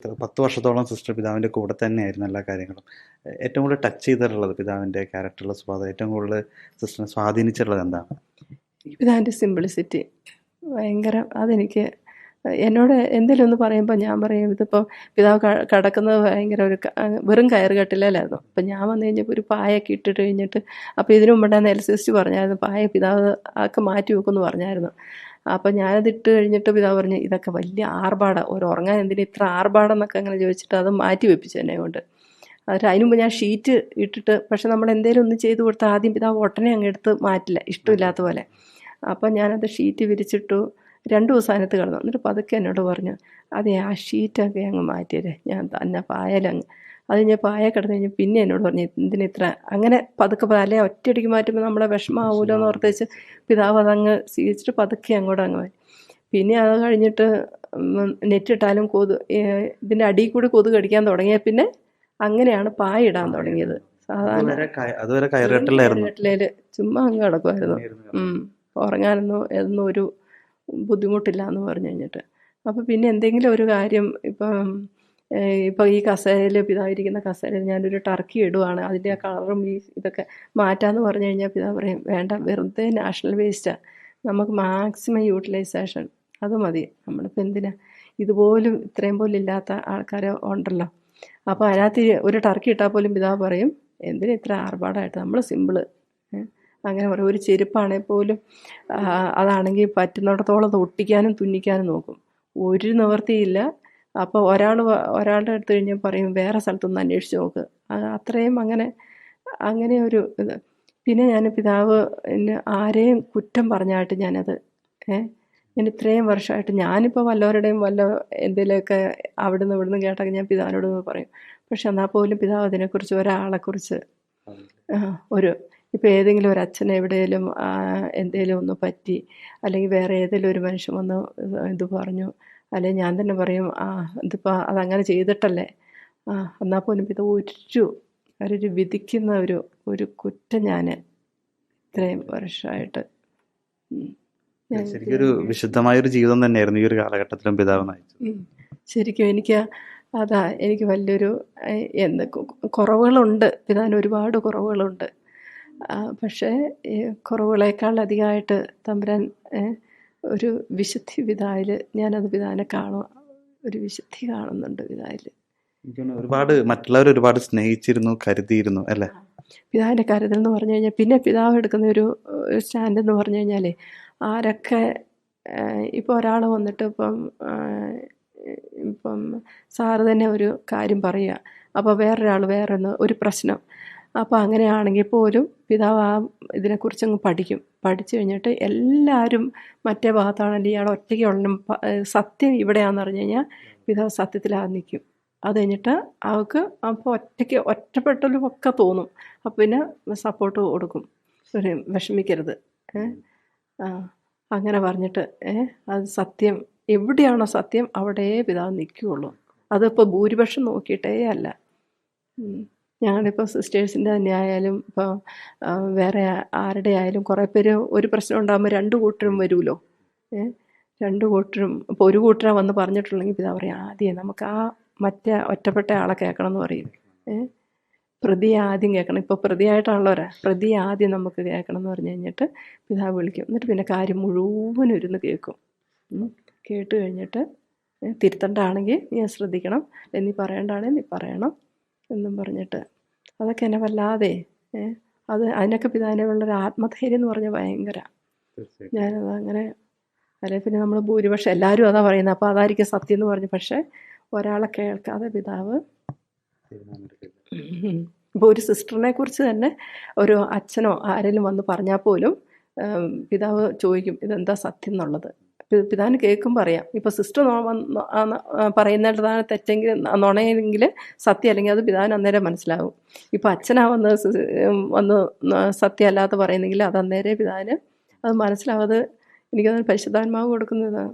10 വർഷത്തോളം സിസ്റ്റർ പിതാവിൻ്റെ കൂടെ തന്നെയായിരുന്നു എല്ലാ കാര്യങ്ങളും. ഏറ്റവും കൂടുതൽ ടച്ച് ചെയ്തിട്ടുള്ളത് പിതാവിൻ്റെ ക്യാരക്ടറുള്ള സ്വഭാവം ഏറ്റവും കൂടുതൽ സിസ്റ്ററിനെ സ്വാധീനിച്ചിട്ടുള്ളത് എന്താണ്? പിതാവിൻ്റെ സിംപ്ലിസിറ്റി ഭയങ്കര. അതെനിക്ക് എന്നോട് എന്തെങ്കിലും ഒന്ന് പറയുമ്പോൾ ഞാൻ പറയും, ഇതിപ്പോൾ പിതാവ് കിടക്കുന്നത് ഭയങ്കര വെറും കയറുകെട്ടിലായിരുന്നു. അപ്പം ഞാൻ വന്നു കഴിഞ്ഞപ്പോൾ ഒരു പായൊക്കെ ഇട്ടിട്ട് കഴിഞ്ഞിട്ട്, അപ്പോൾ ഇതിനു മുമ്പുണ്ടായിരുന്ന എൽസിസ്റ്റ് പറഞ്ഞായിരുന്നു പായ പിതാവ് ആക്കെ മാറ്റി വെക്കുമെന്ന് പറഞ്ഞായിരുന്നു. അപ്പം ഞാനത് ഇട്ട് കഴിഞ്ഞിട്ട് പിതാവ് പറഞ്ഞു, ഇതൊക്കെ വലിയ ആർഭാടം, ഒരു ഉറങ്ങാൻ എന്തിനാ ഇത്ര ആർഭാടം എന്നൊക്കെ അങ്ങനെ ചോദിച്ചിട്ട് അത് മാറ്റി വെപ്പിച്ചു എന്നെ കൊണ്ട്. അതിന് മുമ്പ് ഞാൻ ഷീറ്റ് ഇട്ടിട്ട്, പക്ഷെ നമ്മൾ എന്തെങ്കിലും ഒന്ന് ചെയ്ത് കൊടുത്താൽ ആദ്യം പിതാവ് ഉടനെ അങ്ങ് എടുത്ത് മാറ്റില്ല, ഇഷ്ടമില്ലാത്ത പോലെ. അപ്പം ഞാനത് ഷീറ്റ് വിരിച്ചിട്ടു. 2 ദിവസം അതിനകത്ത് കിടന്നു. എന്നിട്ട് പതുക്കെ എന്നോട് പറഞ്ഞു, അതെ ആ ഷീറ്റൊക്കെ അങ്ങ് മാറ്റിയല്ലേ, ഞാൻ തന്നെ പായലങ്ങ്. അത് ഞാൻ പായ കിടന്നു കഴിഞ്ഞ് പിന്നെ എന്നോട് പറഞ്ഞു, എന്തിനിത്ര അങ്ങനെ പതുക്കെ അല്ലെ ഒറ്റയടിക്ക് മാറ്റുമ്പോൾ നമ്മളെ വിഷമമാവുമല്ലോ എന്ന് ഓർത്തേച്ച് പിതാവ് അതങ്ങ് സ്വീകരിച്ചിട്ട് പതുക്കെ അങ്ങോട്ട് അങ്ങ് മാറ്റി. പിന്നെ അത് കഴിഞ്ഞിട്ട് നെറ്റിട്ടാലും ഇതിൻ്റെ അടിയിൽ കൂടി കൊതുക് കടിക്കാൻ തുടങ്ങിയ പിന്നെ അങ്ങനെയാണ് പായ ഇടാൻ തുടങ്ങിയത്. സാധാരണ കയറുകെട്ടിലേല് ചുമ്മാ അങ്ങ് കിടക്കുമായിരുന്നു. ഉറങ്ങാനൊന്നും എന്നും ഒരു ബുദ്ധിമുട്ടില്ല എന്ന് പറഞ്ഞു കഴിഞ്ഞിട്ട്. അപ്പോൾ പിന്നെ എന്തെങ്കിലും ഒരു കാര്യം ഇപ്പം ഈ കസേരയിൽ പിതാവിരിക്കുന്ന കസേരയിൽ ഞാനൊരു ടർക്കി ഇടുവാണ്, അതിൻ്റെ ആ കളറും ഈ ഇതൊക്കെ മാറ്റാമെന്ന് പറഞ്ഞു കഴിഞ്ഞാൽ പിതാവ് പറയും, വേണ്ട, വെറുതെ നാഷണൽ വേസ്റ്റാണ്, നമുക്ക് മാക്സിമം യൂട്ടിലൈസേഷൻ അത് മതി, നമ്മളിപ്പോൾ എന്തിനാ, ഇതുപോലും ഇത്രയും പോലും ഇല്ലാത്ത ആൾക്കാർ ഉണ്ടല്ലോ. അപ്പോൾ അതിനകത്ത് ഒരു ടർക്കി ഇട്ടാൽ പോലും പിതാവ് പറയും, എന്തിനാ ഇത്ര ആർഭാടമായിട്ട്, നമ്മൾ സിമ്പിള്. അങ്ങനെ പറയും. ഒരു ചെരുപ്പാണെങ്കിൽ പോലും അതാണെങ്കിൽ പറ്റുന്നിടത്തോളം അത് ഒട്ടിക്കാനും തുന്നിക്കാനും നോക്കും, ഒരു നിവൃത്തിയില്ല. അപ്പോൾ ഒരാളുടെ അടുത്ത് കഴിഞ്ഞാൽ പറയും, വേറെ സ്ഥലത്തൊന്ന് അന്വേഷിച്ച് നോക്ക്. അത്രയും അങ്ങനെ ഒരു ഇത്. പിന്നെ ഞാൻ പിതാവ് ആരെയും കുറ്റം പറഞ്ഞായിട്ട് ഞാനത് ഞാൻ ഇത്രയും വർഷമായിട്ട് ഞാനിപ്പോൾ വല്ലവരുടെയും എന്തെങ്കിലുമൊക്കെ അവിടുന്ന് ഇവിടുന്ന് കേട്ടൊക്കെ ഞാൻ പിതാവിനോട് പറയും. പക്ഷെ എന്നാൽ പോലും പിതാവ് അതിനെക്കുറിച്ച് ഒരാളെക്കുറിച്ച് ഇപ്പോൾ ഏതെങ്കിലും ഒരു അച്ഛൻ എവിടെയെങ്കിലും എന്തെങ്കിലും ഒന്ന് പറ്റി, അല്ലെങ്കിൽ വേറെ ഏതെങ്കിലും ഒരു മനുഷ്യൻ വന്ന് ഇത് പറഞ്ഞു, അല്ലെങ്കിൽ ഞാൻ തന്നെ പറയും, ഇതിപ്പോൾ അതങ്ങനെ ചെയ്തിട്ടല്ലേ, എന്നാൽ പോലും ഇത് ഒരു വിധിക്കുന്ന ഒരു കുറ്റം ഞാൻ ഇത്രയും വർഷമായിട്ട്. ശരിക്കും ഒരു വിശുദ്ധമായൊരു ജീവിതം തന്നെയായിരുന്നു ഈ ഒരു കാലഘട്ടത്തിലും പിതാവ് നയിച്ചത്. ശരിക്കും എനിക്ക് വലിയൊരു കുറവുകളുണ്ട്, പിതാവിന് ഒരുപാട് കുറവുകളുണ്ട്. പക്ഷേ ഈ കുറവുകളേക്കാൾ അധികമായിട്ട് തമ്പുരാൻ ഒരു വിശുദ്ധി പിതാവിൽ, ഞാനത് പിതാവിനെ ഒരു വിശുദ്ധി കാണുന്നുണ്ട് പിതാവിൽ. ഒരുപാട് മറ്റുള്ളവർ ഒരുപാട് സ്നേഹിച്ചിരുന്നു, കരുതിയിരുന്നു അല്ലേ? പിതാവിൻ്റെ കരുതൽ എന്ന് പറഞ്ഞു കഴിഞ്ഞാൽ, പിന്നെ പിതാവ് എടുക്കുന്ന ഒരു സ്റ്റാൻഡ് എന്ന് പറഞ്ഞു കഴിഞ്ഞാൽ, ആരൊക്കെ ഇപ്പോൾ ഒരാൾ വന്നിട്ട് ഇപ്പം സാറ് തന്നെ ഒരു കാര്യം പറയുക, അപ്പോൾ വേറൊരാൾ ഒരു പ്രശ്നം, അപ്പോൾ അങ്ങനെയാണെങ്കിൽ പോലും പിതാവ് ഇതിനെക്കുറിച്ചങ്ങ് പഠിച്ചു കഴിഞ്ഞിട്ട് എല്ലാവരും മറ്റേ ഭാഗത്താണെങ്കിൽ ഇയാൾ ഒറ്റയ്ക്കുള്ള സത്യം ഇവിടെയാണെന്ന് പറഞ്ഞു കഴിഞ്ഞാൽ പിതാവ് സത്യത്തിലാതെ നിൽക്കും. അത് കഴിഞ്ഞിട്ട് അവൾക്ക് അപ്പോൾ ഒറ്റപ്പെട്ടലും ഒക്കെ തോന്നും, അപ്പോൾ പിന്നെ സപ്പോർട്ട് കൊടുക്കും, ഒരു വിഷമിക്കരുത്, അങ്ങനെ പറഞ്ഞിട്ട് അത് സത്യം എവിടെയാണോ സത്യം അവിടെ പിതാവ് നിൽക്കുകയുള്ളൂ. അതിപ്പോൾ ഭൂരിപക്ഷം നോക്കിയിട്ടേ അല്ല. ഞങ്ങളിപ്പോൾ സിസ്റ്റേഴ്സിൻ്റെ തന്നെ ആയാലും ഇപ്പോൾ വേറെ ആരുടെ ആയാലും കുറേ പേര് ഒരു പ്രശ്നം ഉണ്ടാകുമ്പോൾ 2 കൂട്ടരും വരുമല്ലോ. 2 കൂട്ടരും ഇപ്പോൾ ഒരു കൂട്ടരെ വന്ന് പറഞ്ഞിട്ടുണ്ടെങ്കിൽ പിതാവ് പറയും, ആദ്യം നമുക്ക് മറ്റേ ഒറ്റപ്പെട്ട ആളെ കേൾക്കണം എന്ന് പറയും. പ്രതിയെ ആദ്യം കേൾക്കണം, ഇപ്പോൾ പ്രതിയായിട്ടാണല്ലോ പ്രതിയെ ആദ്യം നമുക്ക് കേൾക്കണം എന്ന് പറഞ്ഞു കഴിഞ്ഞിട്ട് പിതാവ് വിളിക്കും. എന്നിട്ട് പിന്നെ കാര്യം മുഴുവനും ഇരുന്ന് കേൾക്കും. കേട്ട് കഴിഞ്ഞിട്ട് തിരുത്തണ്ടാണെങ്കിൽ നീ ശ്രദ്ധിക്കണം, നീ പറയണ്ടാണെങ്കിൽ നീ പറയണം എന്നും പറഞ്ഞിട്ട്, അതൊക്കെ എന്നെ വല്ലാതെ അതിനൊക്കെ പിതാവിനുള്ളൊരു ആത്മധൈര്യം എന്ന് പറഞ്ഞാൽ ഭയങ്കര. ഞാനത് അങ്ങനെ അല്ലെങ്കിൽ പിന്നെ നമ്മൾ ഭൂരിപക്ഷം എല്ലാവരും അതാ പറയുന്നത്, അപ്പോൾ അതായിരിക്കും സത്യം എന്ന് പറഞ്ഞു. പക്ഷേ ഒരാളെ കേൾക്കാതെ പിതാവ് ഇപ്പോൾ ഒരു സിസ്റ്ററിനെ കുറിച്ച് തന്നെ ഒരു അച്ഛനോ ആരെങ്കിലും വന്ന് പറഞ്ഞാൽ പോലും പിതാവ് ചോദിക്കും, ഇതെന്താ സത്യം എന്നുള്ളത്. പിതാവിന് കേൾക്കുമ്പോൾ അറിയാം, ഇപ്പോൾ സിസ്റ്റർ പറയുന്നതാണ് തെറ്റെങ്കിൽ നുണയെങ്കിൽ സത്യം അല്ലെങ്കിൽ അത് പിതാവിന് അന്നേരം മനസ്സിലാകും. ഇപ്പോൾ അച്ഛനാ വന്ന് സത്യമല്ലാത്ത പറയുന്നെങ്കിൽ അത് അന്നേരം പിതാവിന് അത് മനസ്സിലാവാതെ. എനിക്കത് പരിശുദ്ധാത്മാവ് കൊടുക്കുന്നതാണ്.